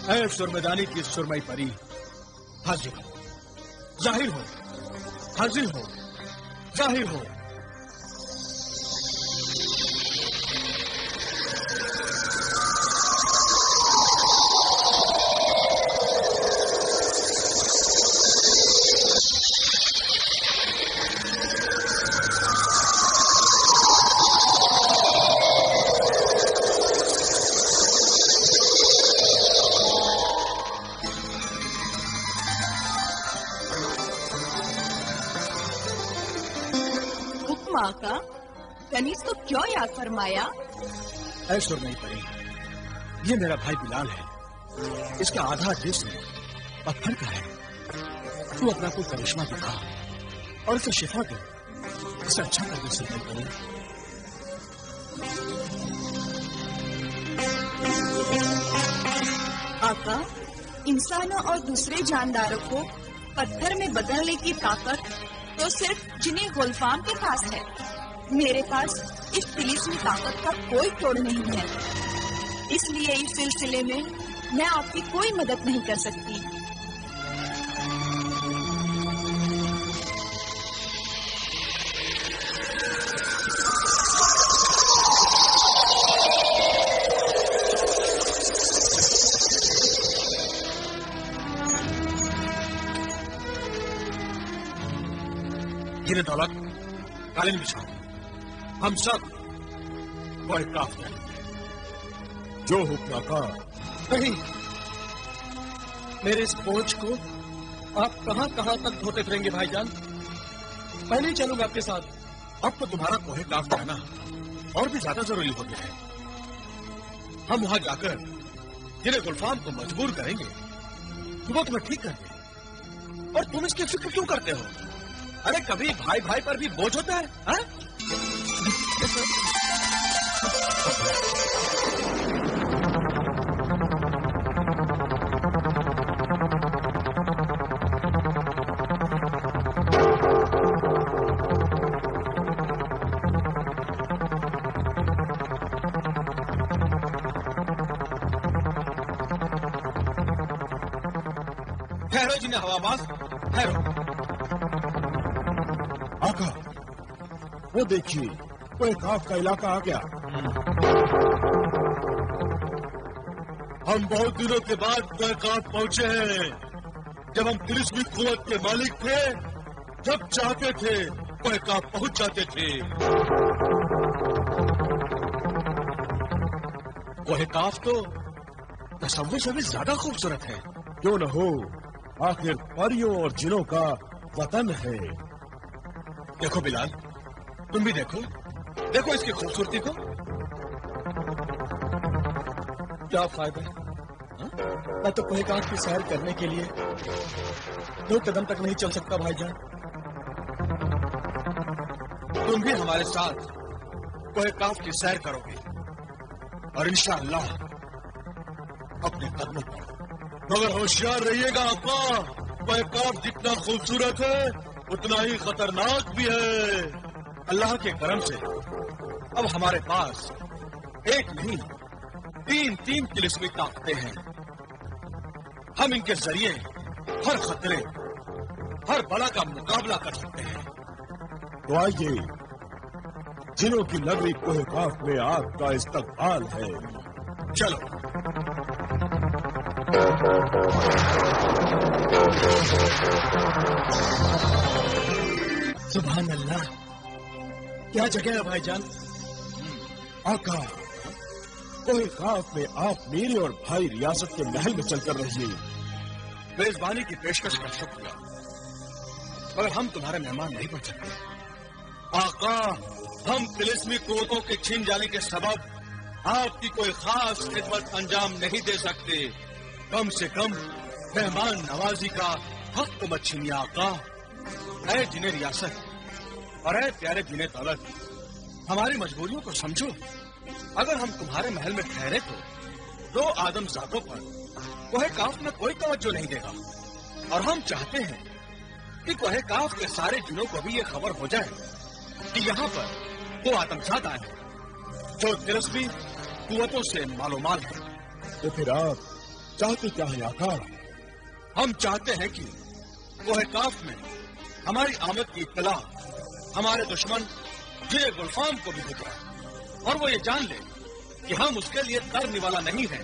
ऐ सुरमैदानी की सुरमई परी, हाजिर हो, जाहिर हो, हाजिर हो, जाहिर हो। आका, कनीज को क्यों याद फरमाया? ऐ सुरमई परी, ये मेरा भाई बिलाल है। इसका आधा जिस्म पत्थर का है। तू अपना कोई करिश्मा दिखा और इसे शिफा दे। इसे अच्छा कर दे सुरमई परी। आका, इंसानों और दूसरे जानदारों को पत्थर में बदलने की ताकत तो सिर्फ जिन्हें गुलफाम के पास है। मेरे पास इस तिलिस्मी ताकत का कोई तोड़ नहीं है, इसलिए इस सिलसिले में मैं आपकी कोई मदद नहीं कर सकती। गिने दौलत, कालीन बिछाओ। हम सब कोई काफ करेंगे। जो हुक्म आका। नहीं, मेरे इस बोझ को आप कहां कहां तक ढोते फिरेंगे भाईजान? मैं नहीं चलूंगा आपके साथ। अब तो तुम्हारा कोहे काफ रहना और भी ज्यादा जरूरी हो गया है। हम वहां जाकर जिन्हें गुलफाम को मजबूर करेंगे, वो तुम्हें ठीक कर दे। और तुम इसकी फिक्र क्यों करते हो? अरे कभी भाई भाई पर भी बोझ होता है, हाँ? ठहरो जिन्हें हवाबाज, ठहरो। आका, वो देखिए, कोई काफ का इलाका आ गया। हम बहुत दिनों के बाद कोई काफ पहुंचे हैं। जब हम तिलिस्मी कुव्वत के मालिक थे, जब चाहते थे कोई काफ पहुंच जाते थे। कोई काफ तो तसव्वुर से भी ज्यादा खूबसूरत है। क्यों न हो, आखिर परियों और जिनों का वतन है। देखो बिलाल, तुम भी देखो, देखो इसकी खूबसूरती को। क्या फायदा, मैं तो कोहे काफ की सैर करने के लिए 2 कदम तक नहीं चल सकता भाईजान। तुम भी हमारे साथ कोहे काफ की सैर करोगे और इंशाअल्लाह अपने कदमों पर। मगर होशियार रहिएगा आपा, कोहे काफ जितना खूबसूरत है उतना ही खतरनाक भी है। अल्लाह के करम से अब हमारे पास एक नहीं 3 तिलिस्मी ताकतें हैं। हम इनके जरिए हर खतरे, हर बला का मुकाबला कर सकते हैं। तो आइए, जिनों की नगरी कोहे काफ में आपका इस्तकबाल है। चलो। सुभान अल्लाह, क्या जगह है भाईजान। आका, कोहे काफ में आप मेरे और भाई रियासत के महल में चलकर रहिए। मेजबानी की पेशकश का शुक्रिया, मगर हम तुम्हारे मेहमान नहीं बन सकते। आका, हम तिलिस्मी कुव्वतों के छिन जाने के सबब आपकी कोई खास खिदमत अंजाम नहीं दे सकते। कम से कम मेहमान नवाजी का हक तो मत छीनिए आका। ऐ जिन्हें रियासत और ऐ प्यारे जिन्हें दौलत, हमारी मजबूरियों को समझो। अगर हम तुम्हारे महल में ठहरे तो 2 आदमजादों पर कोहे काफ में कोई तवज्जो नहीं देगा। और हम चाहते हैं कि कोहे काफ के सारे जिनों को भी ये खबर हो जाए कि यहाँ पर 2 आदमजाद आए हैं जो तिलिस्मी कुव्वतों से मालोमाल है। तो फिर आप चाहते क्या है आका? हम चाहते हैं कि कोहे काफ में हमारी आमद की इत्तला हमारे दुश्मन जिन्हें गुलफाम को भी हो जाए और वो ये जान ले कि हम उसके लिए डरने वाला नहीं है,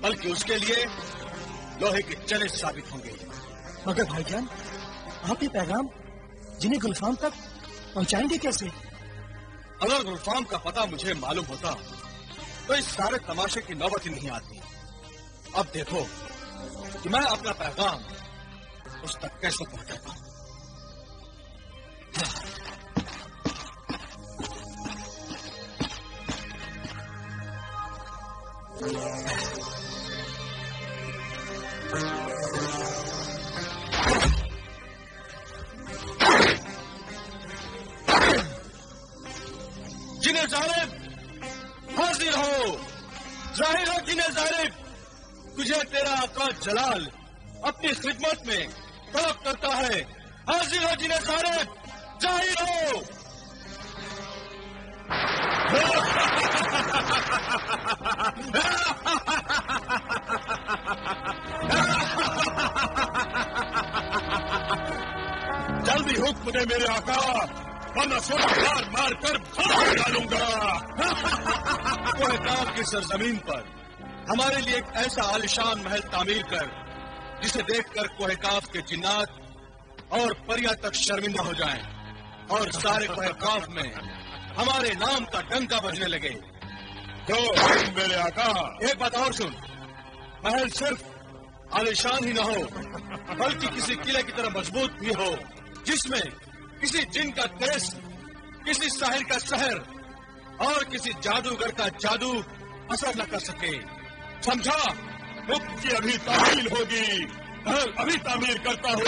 बल्कि उसके लिए लोहे के चने साबित होंगे। मगर भाईजान, आप ये पैगाम जिन्हें गुलफाम तक पहुंचाएंगे कैसे? अगर गुलफाम का पता मुझे मालूम होता तो इस सारे तमाशे की नौबत ही नहीं आती। अब देखो कि मैं अपना पैगाम उस तक कैसे पहुंचाता हूं। जिन्हें जालिब हाजिर हो, जाहिर हो जिन्हें जालिब, तुझे तेरा आका जलाल अपनी खिदमत में तलब करता है। हाजिर हो जिन्हें जालिब, जाहिर हो। जल्दी हुक्म दे मेरे आका, वरना सोना मार कर बाहर डालूंगा। कोहे काफ की सरजमीन पर हमारे लिए एक ऐसा आलिशान महल तामीर कर जिसे देखकर कोहे काफ के जिन्नात और परियां तक शर्मिंदा हो जाएं और सारे कोहे काफ में हमारे नाम का डंका बजने लगे। तो मेरे आका, एक बात और सुन, महल सिर्फ आलिशान ही न हो बल्कि किसी किले की तरह मजबूत भी हो, जिसमें किसी जिन का तेज, किसी साहिर का सहर और किसी जादूगर का जादू असर न कर सके। समझा? हुक्म की अभी तामील होगी, महल अभी तामीर करता हूँ।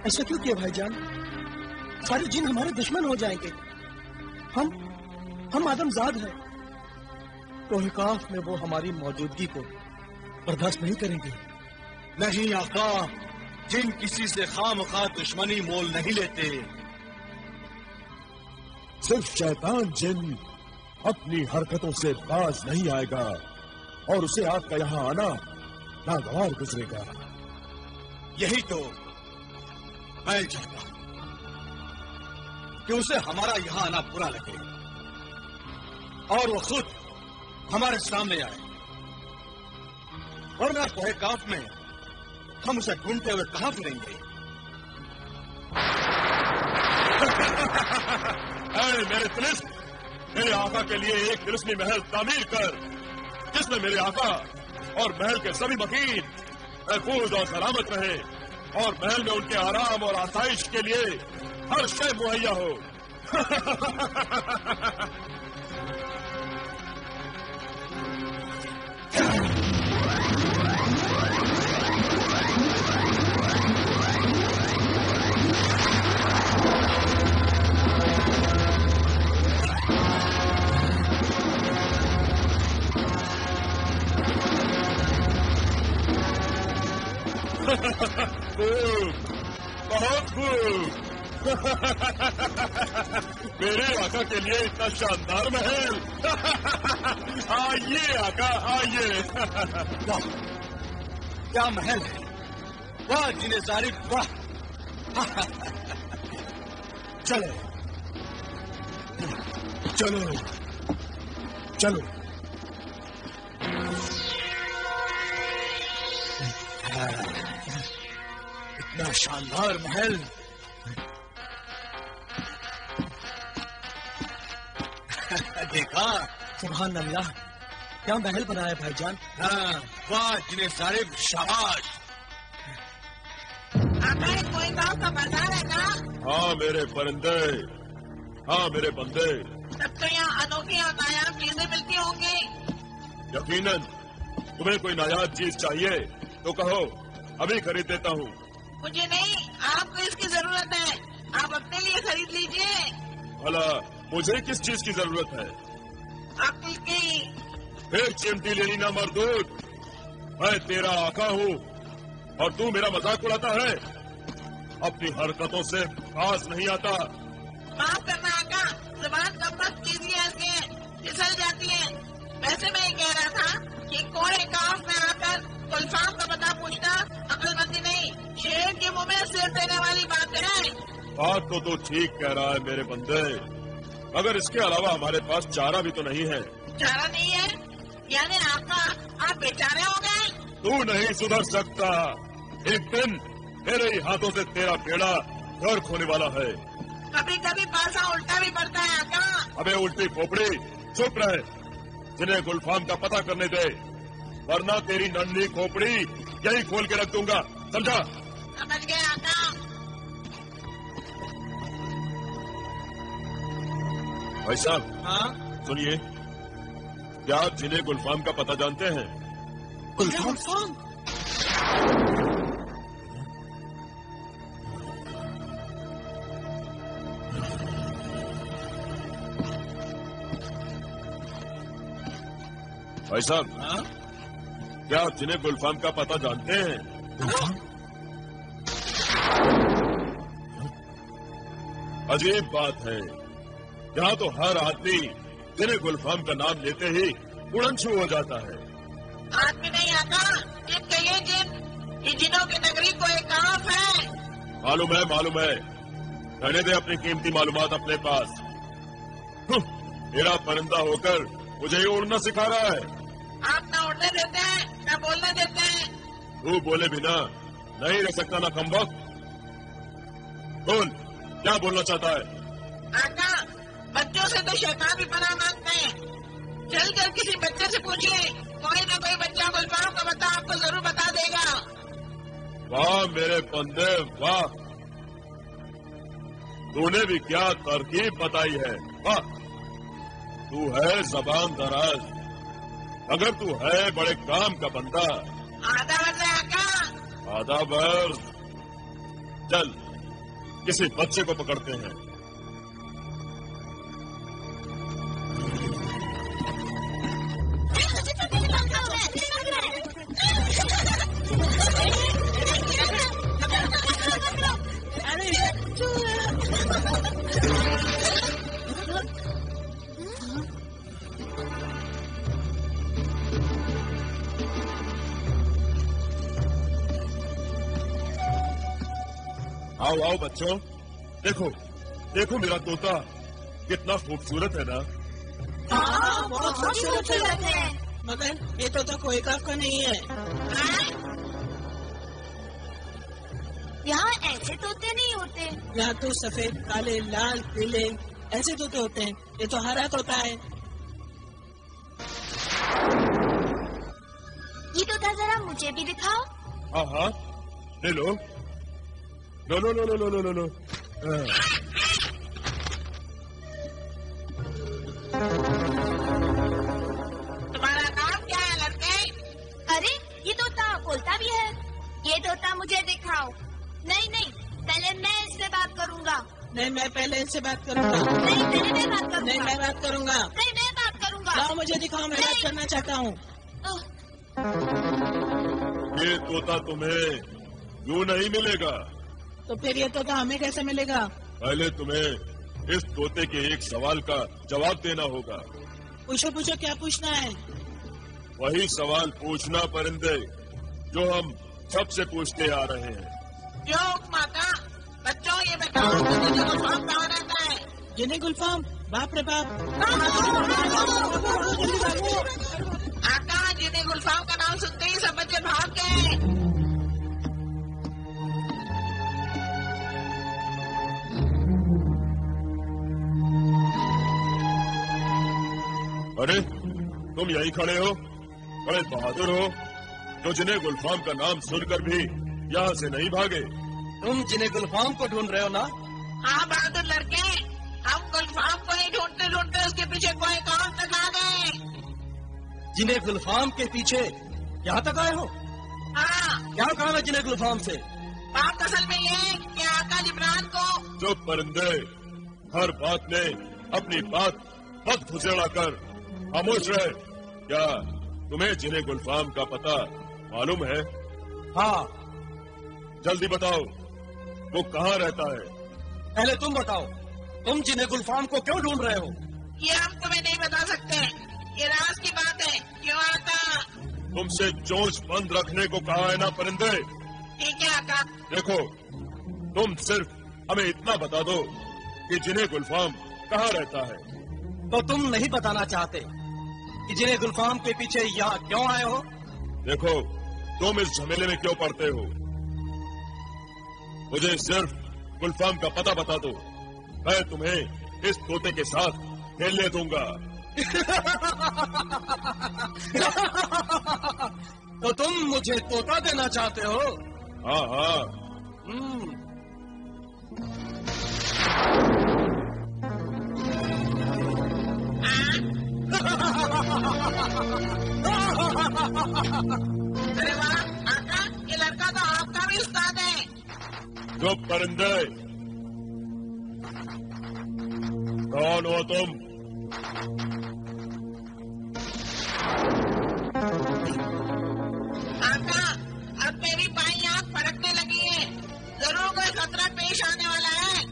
ऐसा क्यों किया भाईजान? सारे जिन हमारे दुश्मन हो जाएंगे। हम आदमजाद हैं। कोहे काफ में वो हमारी मौजूदगी को बर्दाश्त नहीं करेंगे। नहीं आका, जिन किसी से खामखा दुश्मनी मोल नहीं लेते। सिर्फ शैतान जिन अपनी हरकतों से बाज नहीं आएगा और उसे आपका यहाँ आना नागवार गुजरेगा। यही तो मैं चाहता हूं कि उसे हमारा यहाँ आना बुरा लगे और वो खुद हमारे सामने आए, वरना कोहे काफ में हम उसे ढूंढते हुए कहां फिरेंगे। मेरे तिलिस्म, मेरे आका के लिए एक तिलिस्मी महल तामीर कर, जिसमें मेरे आका और महल के सभी मकीन महफूज और सलामत रहे और महल में उनके आराम और आसाइश के लिए हर शय मुहैया हो। बहुत खूब। मेरे आका के लिए इतना शानदार महल। आइए आका, आइए। वाह, क्या महल है! वाह जिन्हें जालिब, वाह। चलो चलो चलो। इतना शानदार महल, देखा? सुभान अल्लाह, क्या महल बनाया भाईजान। हाँ, वाह जिन्हें जालिब, शाबाश। कोई गांव का बाजार है ना? हाँ मेरे परिंदे, हाँ मेरे बंदे। तब तो यहाँ अनोखी और नायाब चीजें मिलती होंगी। यकीनन। तुम्हें कोई नायाब चीज चाहिए तो कहो, अभी खरीद देता हूँ। मुझे नहीं, आपको इसकी जरूरत है, आप अपने लिए खरीद लीजिए। भला मुझे किस चीज की जरूरत है? अक्ल की। एक चिमटी ले ली ना मरदूद। मैं तेरा आका हूँ और तू मेरा मजाक उड़ाता है। अपनी हरकतों से पास नहीं आता। माफ करना आका, जुबान कब मत कीजिए, ऐसे फिसल जाती है। वैसे मैं ये कह रहा था कि कोई काफ में आकर गुलफाम का पता पूछना अक्लमंदी नहीं, शेर के मुंह में सिर देने वाली बात है। बात तो तू ठीक कह रहा है मेरे बंदे, मगर इसके अलावा हमारे पास चारा भी तो नहीं है। चारा नहीं है? यानी आका आप बेचारे हो गए? तू नहीं सुधर सकता। एक दिन मेरे ही हाथों से तेरा बेड़ा गर्क होने वाला है। कभी कभी पासा उल्टा भी पड़ता है आका। अबे उल्टी खोपड़ी, चुप रहे। जिन्हें गुलफाम का पता करने दे, वरना तेरी नन्ही खोपड़ी यही खोल के रख दूंगा, समझा? समझ गए आका। भाई साहब, हाँ सुनिए, क्या आप जिन्हें गुलफाम का पता जानते हैं? गुलफाम? भाई साहब, हाँ? क्या आप जिन्हें गुलफाम का पता जानते हैं? अजीब बात है, यहाँ तो हर आदमी जिन्हें गुलफाम का नाम लेते ही उड़नछू हो जाता है। आदमी नहीं आका, जिन कहिए जिन, ये जिनों की नगरी को एक काफ है। मालूम है, मालूम है। रहने दे अपनी कीमती मालूमात अपने पास। मेरा परिंदा होकर मुझे ही उड़ना सिखा रहा है। आप न उड़ने देते हैं न बोलने देते हैं। तू बोले बिना नहीं रह सकता ना कमबख्त। बोल, क्या बोलना चाहता है? आका, बच्चों से तो शैतान भी पनाह मांगते हैं। चल कर किसी बच्चे से पूछिए, कोई न कोई बच्चा गुलफाम का पता आपको जरूर बता देगा। वाह मेरे बंदे वाह, तूने भी क्या तरकीब बताई है। वाह, तू है जबान दराज, अगर तू है बड़े काम का बंदा। आधा वर्ष है आका। आधा वर्ष? चल किसी बच्चे को पकड़ते हैं। आओ आओ बच्चों, देखो देखो मेरा तोता कितना खूबसूरत है ना। बहुत खूबसूरत है। मगर ये तो कोई काफ का नहीं है। यहाँ ऐसे तोते नहीं होते। यहाँ तो सफेद, काले, लाल, पीले ऐसे तोते होते हैं। ये तो हरा तोता है। ये तोता जरा मुझे भी दिखाओ। हाँ हाँ, ले लो लो लो लो लो लो लो लो। तुम्हारा नाम क्या है लड़के? अरे ये तोता बोलता भी है। ये तोता मुझे दिखाओ। नहीं नहीं, पहले मैं इससे बात करूँगा। नहीं, मैं पहले इनसे बात करूँगा। नहीं पहले मैं बात करूँगा। नहीं, मैं बात करूँगा। नहीं मैं बात करूँगा। लाओ मुझे दिखाओ, मैं बात करना चाहता हूँ। ये तोता तुम्हें यूं नहीं मिलेगा। तो फिर ये तोता हमें कैसे मिलेगा? पहले तुम्हें इस तोते के एक सवाल का जवाब देना होगा। पूछो पूछो, क्या पूछना है? वही सवाल पूछना परिंदे जो हम सबसे पूछते आ रहे हैं। जो माता, बच्चों ये बताओ कि गुलफाम कहाँ रहता है? जिन्हें गुलफाम? बाप रे बाप। आका, जिन्हें गुलफाम का नाम सुनते ही सब बच्चे भाग गए। अरे तुम यहीं खड़े हो, बड़े बहादुर हो, जो जिन्हें गुलफाम का नाम सुनकर भी यहाँ से नहीं भागे। तुम जिन्हें गुलफाम को ढूंढ रहे हो ना? हाँ बहादुर लड़के, हम गुलफाम को ही ढूंढते ढूंढते उसके पीछे कोई काम तक आ गए। जिन्हें गुलफाम के पीछे यहाँ तक आए हो? हाँ, क्या काम है जिन्हें गुलफाम से? बात असल में ये कि आका जिब्रान को। जो परिंदे हर बात में अपनी बात मत फुसेड़ा कर खामोश रहे। क्या तुम्हें जिन्हें गुलफाम का पता मालूम है? हाँ। जल्दी बताओ, वो कहाँ रहता है? पहले तुम बताओ, तुम जिन्हें गुलफाम को क्यों ढूंढ रहे हो? ये हम तुम्हें नहीं बता सकते, ये राज की बात है। क्यों आका? तुमसे चोंच बंद रखने को कहा है ना परिंदे। ठीक है आका। देखो, तुम सिर्फ हमें इतना बता दो कि जिन्हें गुलफाम कहाँ रहता है। तो तुम नहीं बताना चाहते कि जिन्हें गुलफाम के पीछे यहाँ क्यों आए हो? देखो, तुम इस झमेले में क्यों पड़ते हो? मुझे सिर्फ गुलफाम का पता बता दो, मैं तुम्हें इस तोते के साथ खेलने दूंगा। तो तुम मुझे तोता देना चाहते हो? हाँ हाँ। अरे वाह आका, ये लड़का तो आपका भी उस्ताद है। चुप परिंदे, कौन हो तुम? आका, अब मेरी बाई आंख फड़कने लगी है, जरूर कोई खतरा पेश आने वाला है।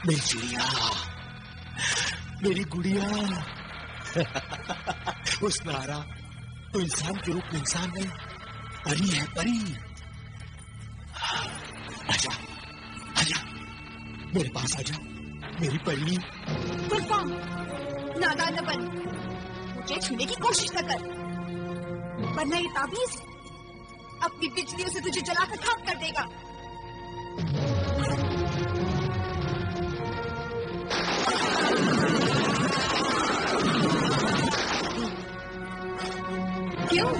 मेरी चिड़िया, मेरी गुड़िया। हुस्नारा, तो इंसान के रूप में इंसान नहीं, परी है परी। आजा आजा, मेरे पास आजा मेरी परी। गुलफाम, नादान न बन, मुझे छूने की कोशिश न कर, वरना ये ताबीज अपनी बिजलियों से तुझे जलाकर खाक कर देगा। क्यों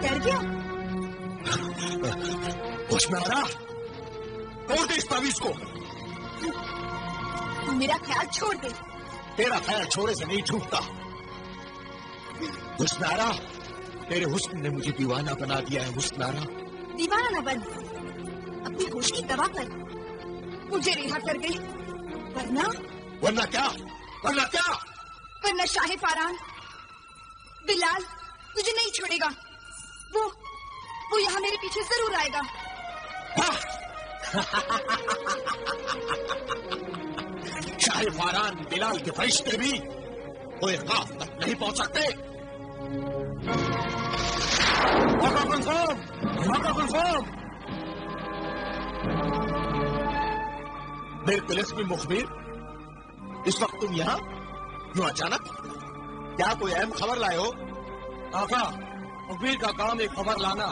डर गया? होश में आ रहा, तोड़ दे इस ताबीज को। तू मेरा ख्याल छोड़ दे। तेरा ख्याल छोड़े से नहीं छूटता। हुस्नारा, तेरे हुस्न ने मुझे दीवाना बना दिया है। हुस्नारा, दीवाना न बन, अपनी होश की दवा कर, मुझे रिहा कर दे, वरना वरना क्या? वरना क्या? वरना शाह फारान बिलाल तुझे नहीं छोड़ेगा। वो यहाँ मेरे पीछे जरूर आएगा। शाह फारान बिलाल के फरिश्ते भी कोई खाफ तक नहीं पहुंच सकते। आका गुलफाम, आका गुलफाम। मेरे तिलिस्मी मुखबिर, इस वक्त तुम यहाँ क्यों अचानक? क्या कोई अहम खबर लाए हो? आका, मुखबिर का काम एक खबर लाना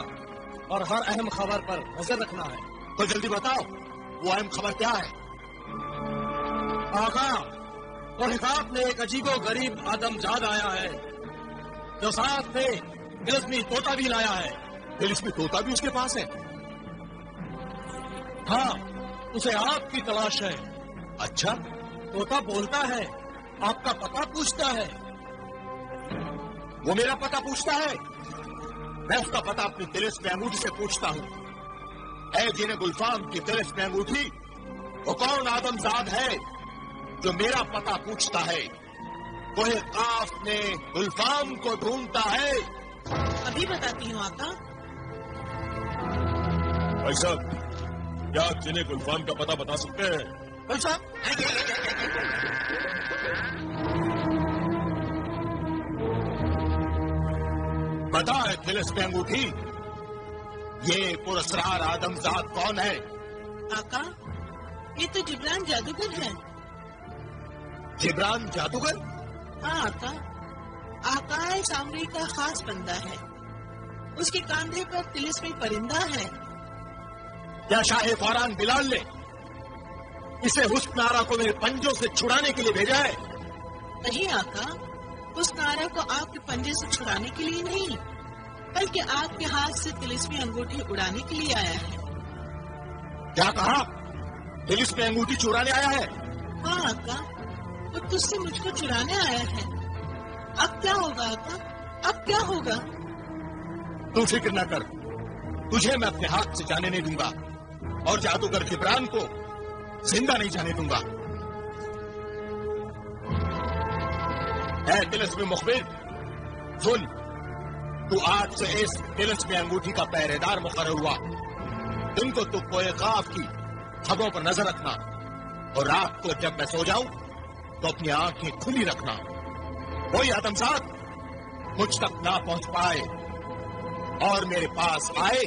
और हर अहम खबर पर नजर रखना है। तो जल्दी बताओ, वो अहम खबर क्या है? आका, तहकीकात में एक अजीबो गरीब आदमजाद आया है, जो साथ में तिलिस्मी तोता भी लाया है। तिलिस्मी तोता भी उसके पास है? हाँ, उसे आपकी तलाश है। अच्छा, तोता बोलता है, आपका पता पूछता है। वो मेरा पता पूछता है? मैं उसका पता अपनी तिलिस्मी अंगूठी से पूछता हूँ। ऐ जिन्हें गुलफाम की तिलिस्मी अंगूठी, वो कौन आदमजाद है जो मेरा पता पूछता है? कोई काफ ने गुलफाम को ढूंढता है। अभी बताती हूँ आका। भाई साहब, क्या आप जिन्हें गुलफाम का पता बता सकते हैं? भाई साहब, बता है तिलिस्मी अंगूठी, ये पुरस्कार आदमजाद कौन है? आका, ये तो जिब्रान जादूगर है। जिब्रान जादूगर? हाँ आका, आका इस आमरी का खास बंदा है। उसके कांधे पर तिलिस्मी परिंदा है। क्या शाह फौरान बिलाल ने इसे हुस्न आरा को मेरे पंजों से छुड़ाने के लिए भेजा है? नहीं आका, उस नारा को आपके पंजे से छुड़ाने के लिए नहीं, बल्कि आपके हाथ से तिलिस्मी अंगूठी उड़ाने के लिए आया है। क्या कहा? तिलिस्मी अंगूठी चुराने आया है? हाँ आका, वो तुझसे मुझको चुराने आया है। अब क्या होगा आका, अब क्या होगा? तू फिक्र न कर, तुझे मैं अपने हाथ से जाने नहीं दूंगा और जादूगर जिब्रान को जिंदा नहीं जाने दूंगा। ऐ तिलिस्मी मुखबिर, सुन, तू आज से इस तिलिस्मी अंगूठी का पहरेदार मुकर्रर हुआ। दिन को तू कोई ख्वाब की खबरों पर नजर रखना और रात को जब मैं सो जाऊं तो अपनी आंखें खुली रखना। कोई आदमजात मुझ तक ना पहुंच पाए और मेरे पास आए